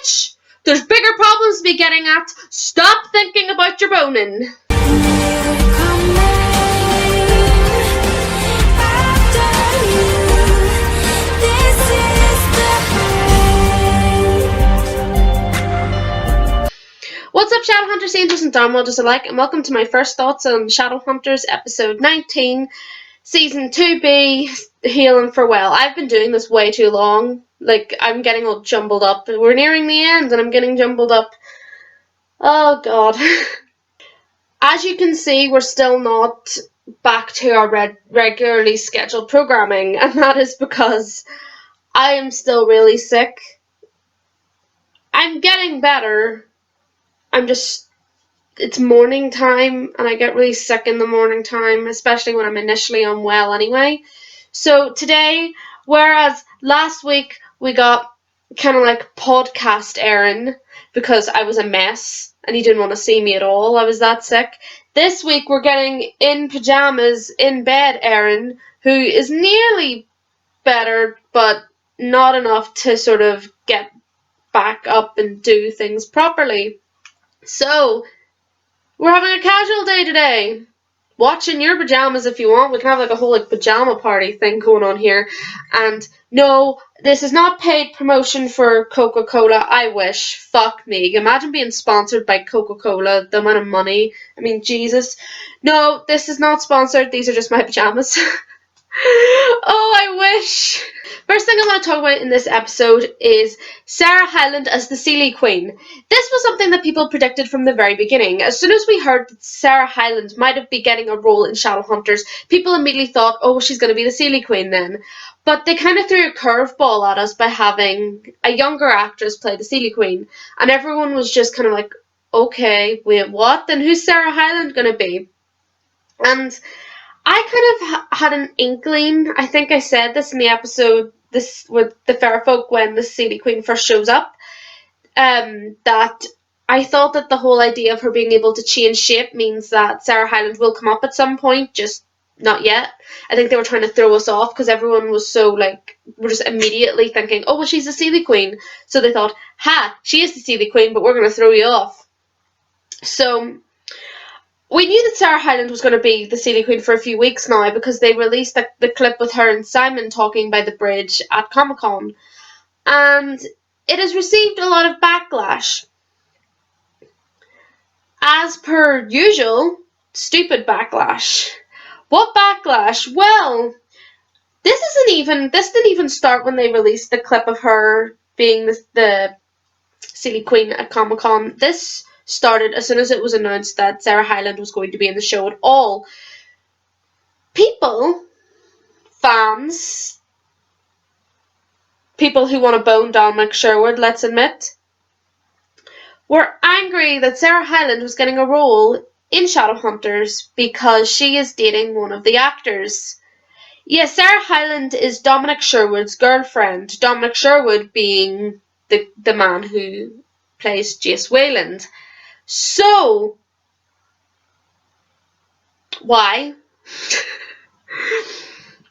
bitch! There's bigger problems to be getting at. Stop thinking about your boning. What's up, Shadowhunters, angels and downloaders alike, and welcome to my first thoughts on Shadowhunters episode 19, season 2B, Healing for Well. I've been doing this way too long. Like, I'm getting all jumbled up. We're nearing the end and I'm getting jumbled up. Oh god. As you can see, we're still not back to our regularly scheduled programming, and that is because I am still really sick. I'm getting better. It's morning time, and I get really sick in the morning time, especially when I'm initially unwell anyway. So today, whereas last week we got kind of like podcast Aaron, because I was a mess, and he didn't want to see me at all, I was that sick. This week we're getting in pajamas, in bed Aaron, who is nearly better, but not enough to sort of get back up and do things properly. So, we're having a casual day today. Watch in your pajamas if you want. We can have like a whole like pajama party thing going on here. And no, this is not paid promotion for Coca-Cola. I wish. Fuck me. Imagine being sponsored by Coca-Cola. The amount of money. I mean, Jesus. No, this is not sponsored. These are just my pajamas. Oh, I wish. First thing I want to talk about in this episode is Sarah Hyland as the Seelie Queen. This was something that people predicted from the very beginning. As soon as we heard that Sarah Hyland might have been getting a role in Shadowhunters, people immediately thought, oh, she's going to be the Seelie Queen then. But they kind of threw a curveball at us by having a younger actress play the Seelie Queen. And everyone was just kind of like, okay, wait, what? Then who's Sarah Hyland going to be? And I kind of had an inkling, I think I said this in the episode with the Fair Folk when the Seelie Queen first shows up, that I thought that the whole idea of her being able to change shape means that Sarah Hyland will come up at some point, just not yet. I think they were trying to throw us off because everyone was so like, we're just immediately thinking, oh, well, she's the Seelie Queen. So they thought, ha, she is the Seelie Queen, but we're going to throw you off. So we knew that Sarah Hyland was going to be the Seelie Queen for a few weeks now because they released the clip with her and Simon talking by the bridge at Comic-Con. And it has received a lot of backlash. As per usual, stupid backlash. What backlash? Well, this didn't even start when they released the clip of her being the Seelie Queen at Comic-Con. This started as soon as it was announced that Sarah Hyland was going to be in the show at all. People, fans, people who want to bone Dominic Sherwood, let's admit, were angry that Sarah Hyland was getting a role in Shadowhunters because she is dating one of the actors. Yes, Sarah Hyland is Dominic Sherwood's girlfriend, Dominic Sherwood being the man who plays Jace Wayland. So, why?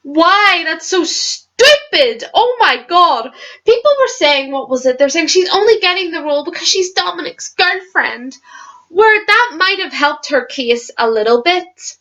Why? That's so stupid! Oh my god! People were saying, what was it? They're saying she's only getting the role because she's Dominic's girlfriend. Where that might have helped her case a little bit.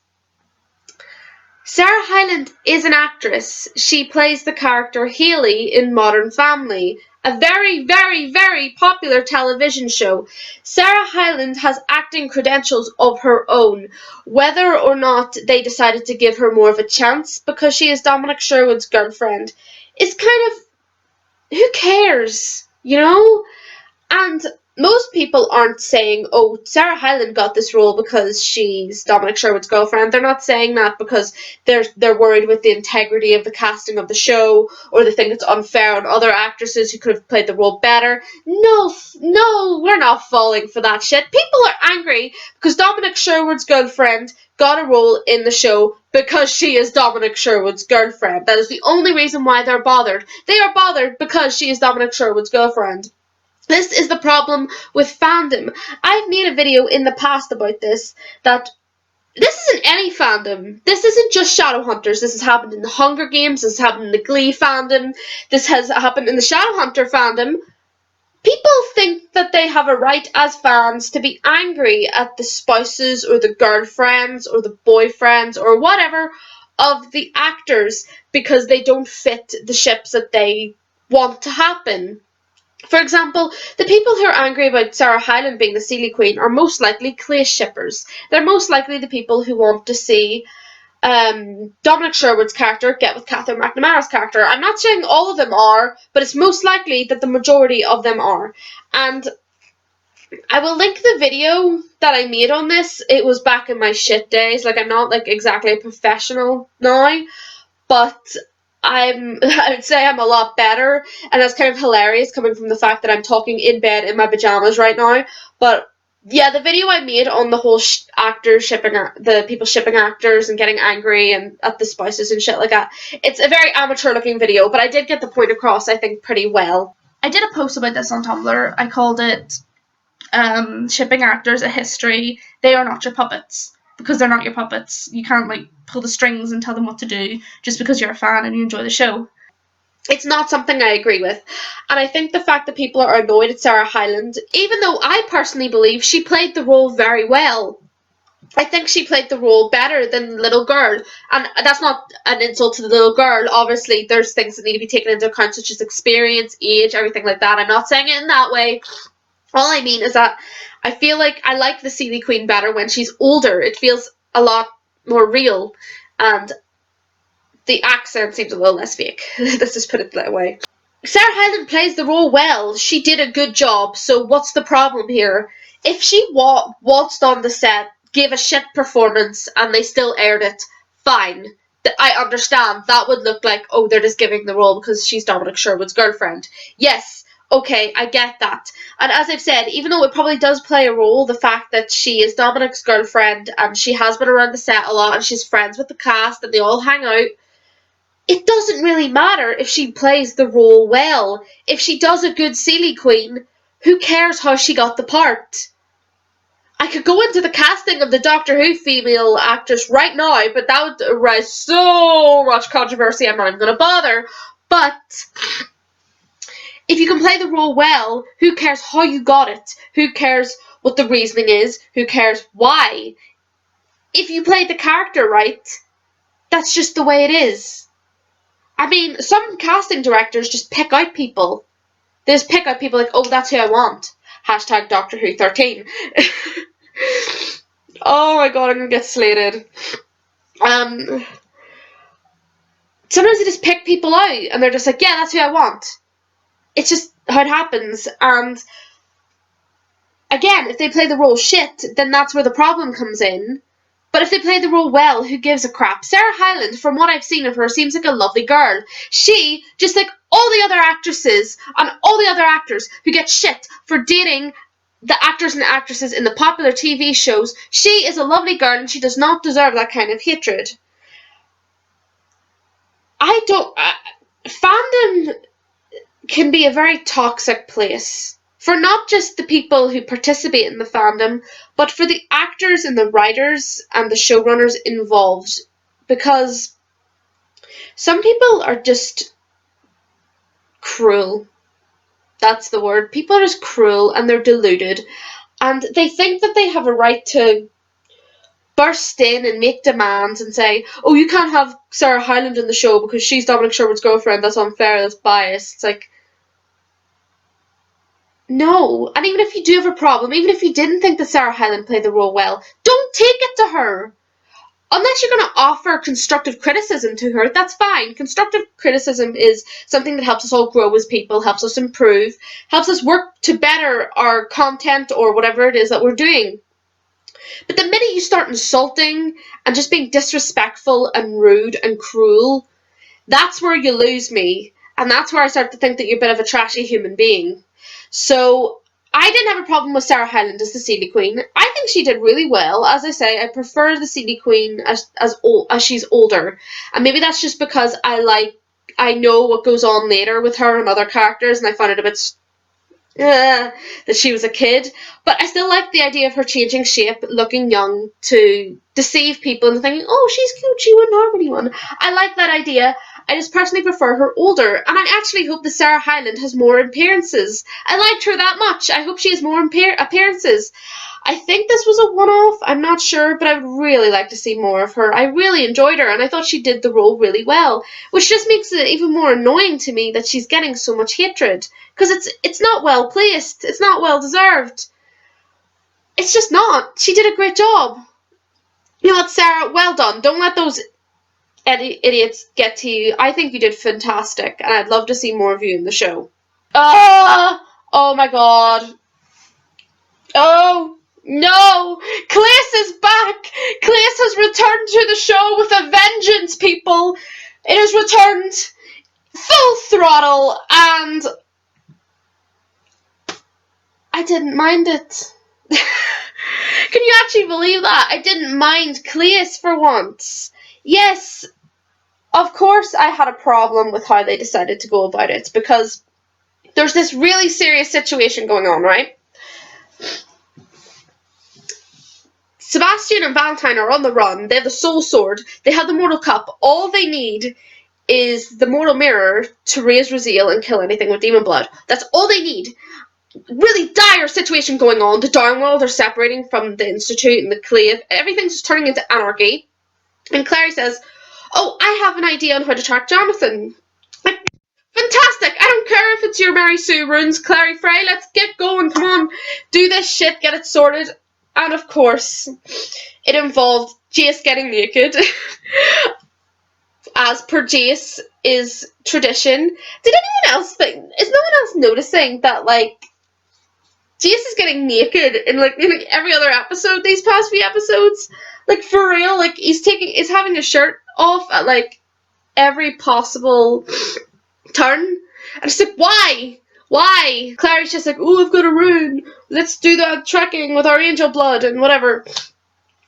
Sarah Hyland is an actress. She plays the character Haley in Modern Family, a very, very, very popular television show. Sarah Hyland has acting credentials of her own. Whether or not they decided to give her more of a chance because she is Dominic Sherwood's girlfriend is kind of, who cares, you know? And most people aren't saying, oh, Sarah Hyland got this role because she's Dominic Sherwood's girlfriend. They're not saying that because they're worried with the integrity of the casting of the show, or they think it's unfair on other actresses who could have played the role better. No, we're not falling for that shit. People are angry because Dominic Sherwood's girlfriend got a role in the show because she is Dominic Sherwood's girlfriend. That is the only reason why they're bothered. They are bothered because she is Dominic Sherwood's girlfriend. This is the problem with fandom. I've made a video in the past about this, that this isn't any fandom. This isn't just Shadowhunters. This has happened in the Hunger Games. This has happened in the Glee fandom. This has happened in the Shadowhunter fandom. People think that they have a right as fans to be angry at the spouses or the girlfriends or the boyfriends or whatever of the actors because they don't fit the ships that they want to happen. For example, the people who are angry about Sarah Hyland being the Seelie Queen are most likely Clace shippers. They're most likely the people who want to see Dominic Sherwood's character get with Catherine McNamara's character. I'm not saying all of them are, but it's most likely that the majority of them are. And I will link the video that I made on this. It was back in my shit days. Like, I'm not like exactly a professional now, but I would say I'm a lot better, and that's kind of hilarious coming from the fact that I'm talking in bed in my pajamas right now. But yeah, the video I made on the whole actors shipping, the people shipping actors and getting angry and at the spouses and shit like that, it's a very amateur looking video, but I did get the point across, I think, pretty well. I did a post about this on Tumblr. I called it shipping actors a history. They are not your puppets. Because they're not your puppets. You can't like pull the strings and tell them what to do just because you're a fan and you enjoy the show. It's not something I agree with. And I think the fact that people are annoyed at Sarah Hyland, even though I personally believe she played the role very well, I think she played the role better than the little girl. And that's not an insult to the little girl. Obviously, there's things that need to be taken into account, such as experience, age, everything like that. I'm not saying it in that way. All I mean is that I feel like I like the Seelie Queen better when she's older. It feels a lot more real, and the accent seems a little less fake. Let's just put it that way. Sarah Hyland plays the role well. She did a good job, so what's the problem here? If she waltzed on the set, gave a shit performance, and they still aired it, fine. I understand. That would look like, oh, they're just giving the role because she's Dominic Sherwood's girlfriend. Yes, okay, I get that. And as I've said, even though it probably does play a role, the fact that she is Dominic's girlfriend and she has been around the set a lot and she's friends with the cast and they all hang out, it doesn't really matter if she plays the role well. If she does a good Seelie Queen, who cares how she got the part? I could go into the casting of the Doctor Who female actress right now, but that would raise so much controversy, I'm not even going to bother. But if you can play the role well, who cares how you got it? Who cares what the reasoning is? Who cares why? If you played the character right, that's just the way it is. I mean, some casting directors just pick out people. They just pick out people like, oh, that's who I want. Hashtag Doctor Who 13. Oh my god, I'm gonna get slated. Sometimes they just pick people out and they're just like, yeah, that's who I want. It's just how it happens. And again, if they play the role shit, then that's where the problem comes in. But if they play the role well, who gives a crap? Sarah Hyland, from what I've seen of her, seems like a lovely girl. She, just like all the other actresses and all the other actors who get shit for dating the actors and actresses in the popular TV shows, she is a lovely girl and she does not deserve that kind of hatred. Fandom can be a very toxic place. For not just the people who participate in the fandom, but for the actors and the writers and the showrunners involved. Because some people are just cruel. That's the word. People are just cruel and they're deluded. And they think that they have a right to burst in and make demands and say, oh, you can't have Sarah Hyland in the show because she's Dominic Sherwood's girlfriend. That's unfair. That's biased. It's like, no. And even if you do have a problem, even if you didn't think that Sarah Hyland played the role well, don't take it to her. Unless you're going to offer constructive criticism to her, that's fine. Constructive criticism is something that helps us all grow as people, helps us improve, helps us work to better our content or whatever it is that we're doing. But the minute you start insulting and just being disrespectful and rude and cruel, that's where you lose me. And that's where I start to think that you're a bit of a trashy human being. So I didn't have a problem with Sarah Hyland as the Seelie Queen. I think she did really well. As I say, I prefer the Seelie Queen as she's older. And maybe that's just because I know what goes on later with her and other characters, and I find it a bit that she was a kid. But I still like the idea of her changing shape, looking young, to deceive people and thinking, oh, she's cute, she wouldn't harm anyone. I like that idea. I just personally prefer her older, and I actually hope that Sarah Hyland has more appearances. I liked her that much. I hope she has more appearances. I think this was a one-off, I'm not sure, but I would really like to see more of her. I really enjoyed her, and I thought she did the role really well, which just makes it even more annoying to me that she's getting so much hatred, because it's not well placed, it's not well deserved. It's just not. She did a great job. You know what, Sarah? Well done. Don't let those idiots get to you. I think you did fantastic, and I'd love to see more of you in the show. Oh my god. Oh no! Clace is back! Clace has returned to the show with a vengeance, people! It has returned full throttle, and I didn't mind it. Can you actually believe that? I didn't mind Clace for once. Yes, of course I had a problem with how they decided to go about it, because there's this really serious situation going on, right? Sebastian and Valentine are on the run. They have the Soul Sword. They have the Mortal Cup. All they need is the Mortal Mirror to raise Raziel and kill anything with demon blood. That's all they need. Really dire situation going on. The Downworld are separating from the Institute and the Clave. Everything's just turning into anarchy. And Clary says, oh, I have an idea on how to track Jonathan. Like, fantastic! I don't care if it's your Mary Sue runes, Clary Frey. Let's get going. Come on. Do this shit. Get it sorted. And of course, it involved Jace getting naked. As per Jace is tradition. Did anyone else think, is no one else noticing that, like, Jace is getting naked in every other episode these past few episodes? Like, for real, like, he's having his shirt off at, like, every possible turn. And it's like, why? Why? Clary's just like, oh, I've got a rune. Let's do that trekking with our angel blood and whatever.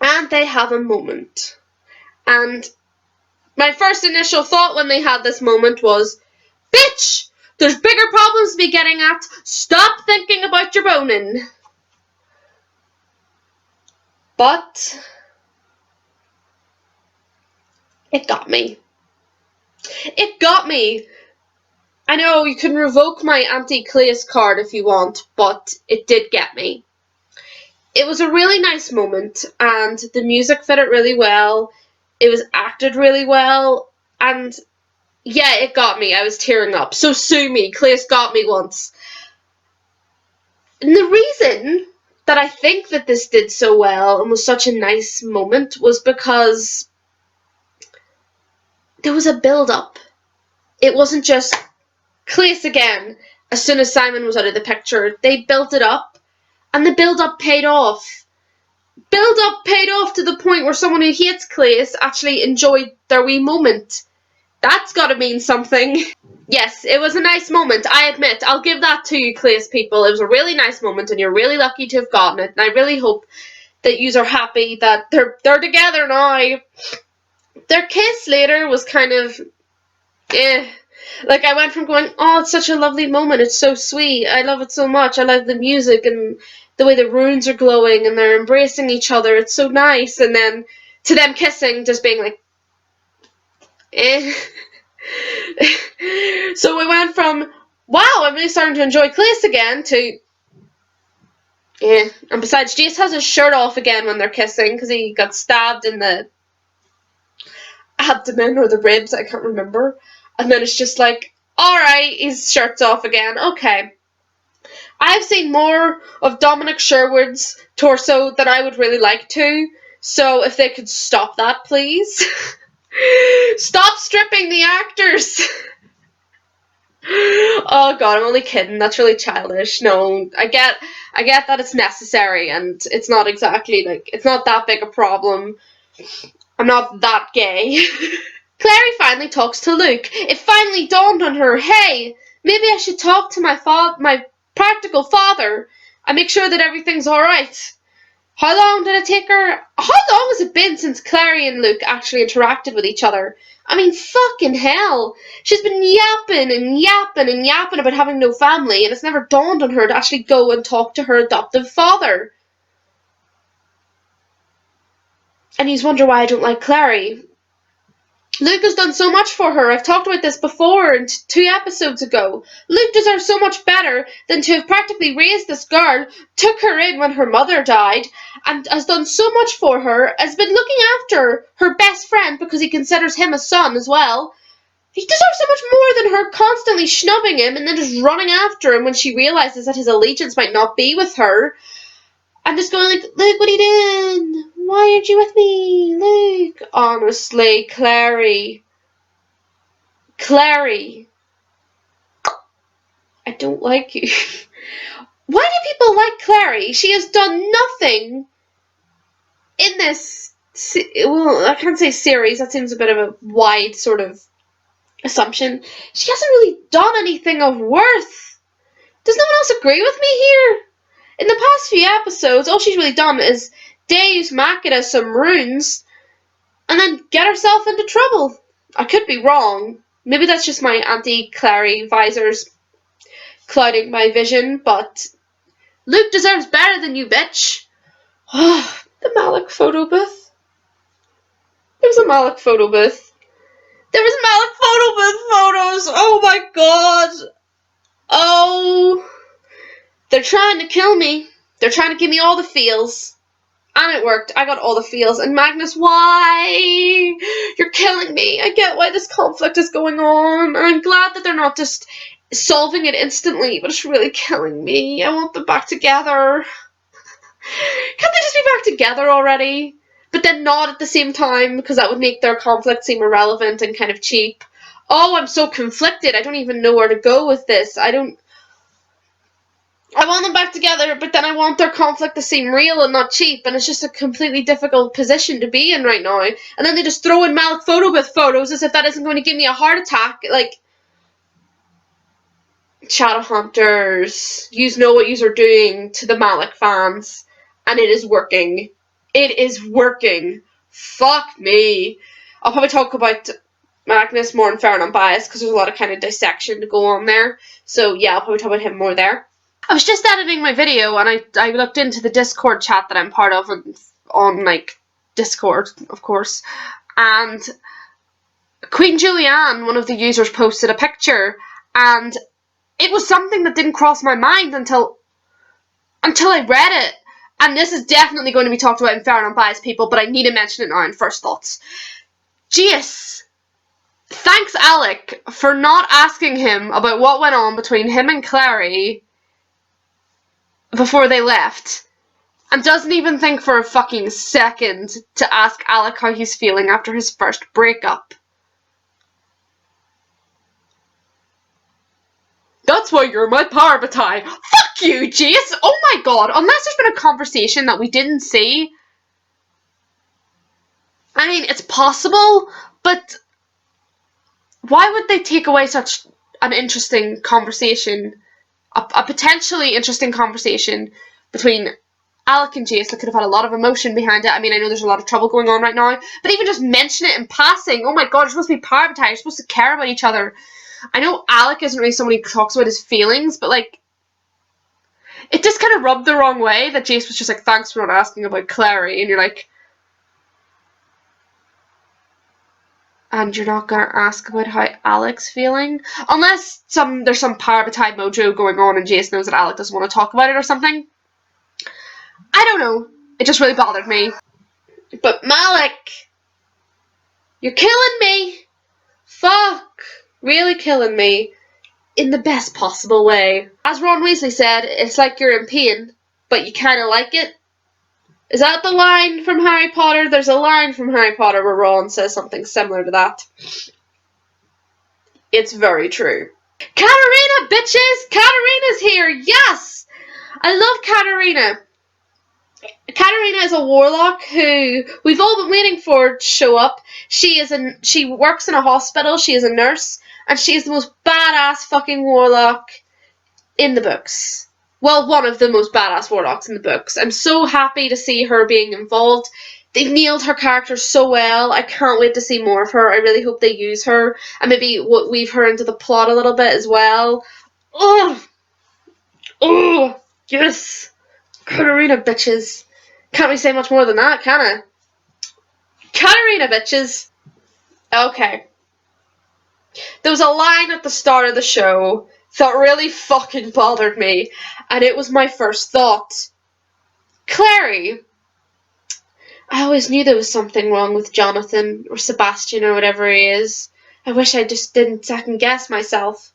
And they have a moment. And my first initial thought when they had this moment was, bitch! There's bigger problems to be getting at. Stop thinking about your boning. But it got me. It got me. I know you can revoke my anti-Clace card if you want, but it did get me. It was a really nice moment, and the music fit it really well. It was acted really well, and yeah, it got me. I was tearing up. So sue me. Clace got me once. And the reason that I think that this did so well and was such a nice moment was because there was a build-up. It wasn't just Clace again as soon as Simon was out of the picture. They built it up, and the build-up paid off. Build-up paid off to the point where someone who hates Clace actually enjoyed their wee moment. That's gotta mean something. Yes, it was a nice moment, I admit. I'll give that to you, Clace people. It was a really nice moment, and you're really lucky to have gotten it. And I really hope that yous are happy that they're together now. Their kiss later was kind of, Like, I went from going, oh, it's such a lovely moment, it's so sweet, I love it so much, I love the music and the way the runes are glowing and they're embracing each other, it's so nice, and then to them kissing, just being like, So we went from, wow, I'm really starting to enjoy Clace again, to, and besides, Jace has his shirt off again when they're kissing, because he got stabbed in the abdomen or the ribs, I can't remember. And then it's just like, alright, his shirt's off again, okay. I've seen more of Dominic Sherwood's torso than I would really like to, so if they could stop that, please. Stop stripping the actors! Oh god, I'm only kidding, that's really childish. No, I get that it's necessary, and it's not exactly, like, it's not that big a problem. I'm not that gay. Clary finally talks to Luke. It finally dawned on her, hey, maybe I should talk to my practical father and make sure that everything's alright. How long did it take her? How long has it been since Clary and Luke actually interacted with each other? I mean, fucking hell. She's been yapping and yapping and yapping about having no family, and it's never dawned on her to actually go and talk to her adoptive father. And you wonder why I don't like Clary. Luke has done so much for her. I've talked about this before in 2 episodes ago. Luke deserves so much better than to have practically raised this girl, took her in when her mother died, and has done so much for her, has been looking after her best friend because he considers him a son as well. He deserves so much more than her constantly snubbing him and then just running after him when she realizes that his allegiance might not be with her. I'm just going like, Luke, what are you doing? Why aren't you with me? Luke. Honestly, Clary. Clary. I don't like you. Why do people like Clary? She has done nothing in this, well, I can't say series, that seems a bit of a wide sort of assumption. She hasn't really done anything of worth. Does no one else agree with me here? In the past few episodes, all she's really done is deus machina some runes and then get herself into trouble. I could be wrong. Maybe that's just my anti-Clary visors clouding my vision, but Luke deserves better than you, bitch. The Malik photo booth. There's a Malik photo booth. There was Malik photo booth photos. Oh my god. Oh. They're trying to kill me. They're trying to give me all the feels. And it worked. I got all the feels. And Magnus, why? You're killing me. I get why this conflict is going on. And I'm glad that they're not just solving it instantly, but it's really killing me. I want them back together. Can't they just be back together already? But then not at the same time, because that would make their conflict seem irrelevant and kind of cheap. Oh, I'm so conflicted. I don't even know where to go with this. I want them back together, but then I want their conflict to seem real and not cheap, and it's just a completely difficult position to be in right now. And then they just throw in Malik photo booth photos as if that isn't going to give me a heart attack. Like, Shadowhunters, yous know what yous are doing to the Malik fans, and it is working. It is working. Fuck me. I'll probably talk about Magnus more in Fair and Unbiased, because there's a lot of kind of dissection to go on there. So yeah, I'll probably talk about him more there. I was just editing my video and I looked into the Discord chat that I'm part of on like Discord, of course, and Queen Julianne, one of the users, posted a picture, and it was something that didn't cross my mind until I read it. And this is definitely going to be talked about in Fair and Unbiased, people, but I need to mention it now in First Thoughts. Jace thanks Alec for not asking him about what went on between him and Clary before they left, and doesn't even think for a fucking second to ask Alec how he's feeling after his first breakup. That's why you're my Parvati. Fuck you, Jace! Oh my god, unless there's been a conversation that we didn't see. I mean, it's possible, but why would they take away such an interesting conversation, a potentially interesting conversation between Alec and Jace that could have had a lot of emotion behind it? I mean, I know there's a lot of trouble going on right now, but even just mention it in passing. Oh my god, you're supposed to be Parvati, you're supposed to care about each other. I know Alec isn't really someone who talks about his feelings, but like, it just kind of rubbed the wrong way that Jace was just like, thanks for not asking about Clary, and you're like, and you're not gonna ask about how Alec's feeling? Unless there's some Parvati mojo going on and Jace knows that Alec doesn't want to talk about it or something. I don't know. It just really bothered me. But Malik, you're killing me. Fuck. Really killing me. In the best possible way. As Ron Weasley said, it's like you're in pain, but you kind of like it. Is that the line from Harry Potter? There's a line from Harry Potter where Ron says something similar to that. It's very true. Catarina, bitches! Catarina's here! Yes! I love Catarina. Catarina is a warlock who we've all been waiting for to show up. She works in a hospital, she is a nurse, and she is the most badass fucking warlock in the books. Well, one of the most badass warlocks in the books. I'm so happy to see her being involved. They've nailed her character so well. I can't wait to see more of her. I really hope they use her and maybe weave her into the plot a little bit as well. Oh, yes. Catarina, bitches. Can't we say much more than that, can I? Catarina, bitches. Okay. There was a line at the start of the show that really fucking bothered me, and it was my first thought. Clary, I always knew there was something wrong with Jonathan, or Sebastian, or whatever he is. I wish I just didn't second guess myself.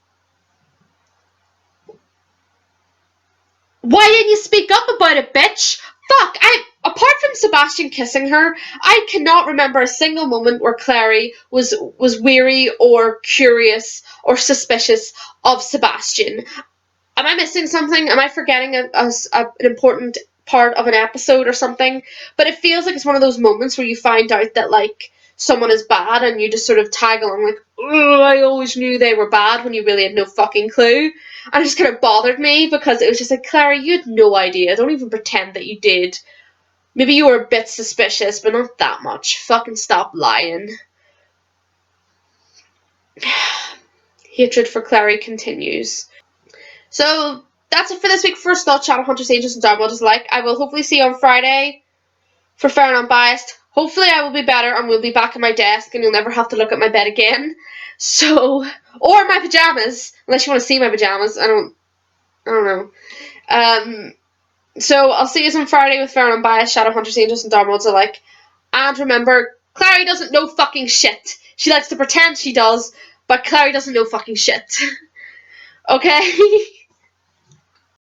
Why didn't you speak up about it, bitch? Fuck, apart from Sebastian kissing her, I cannot remember a single moment where Clary was weary or curious or suspicious of Sebastian. Am I missing something? Am I forgetting an important part of an episode or something? But it feels like it's one of those moments where you find out that, like, someone is bad and you just sort of tag along like, oh, I always knew they were bad, when you really had no fucking clue. And it just kind of bothered me because it was just like, Clary, you had no idea. Don't even pretend that you did. Maybe you were a bit suspicious, but not that much. Fucking stop lying. Hatred for Clary continues. So that's it for this week for Thought Channel Hunters, Angels, and Dark World. I will hopefully see you on Friday for Fair and Unbiased. Hopefully I will be better and we'll be back at my desk and you'll never have to look at my bed again. So, or my pajamas, unless you want to see my pajamas. I don't know. So I'll see you on Friday with Fair and Unbiased, Shadow Hunters, Angels, and Dark World. And remember, Clary doesn't know fucking shit. She likes to pretend she does, but Clary doesn't know fucking shit. Okay?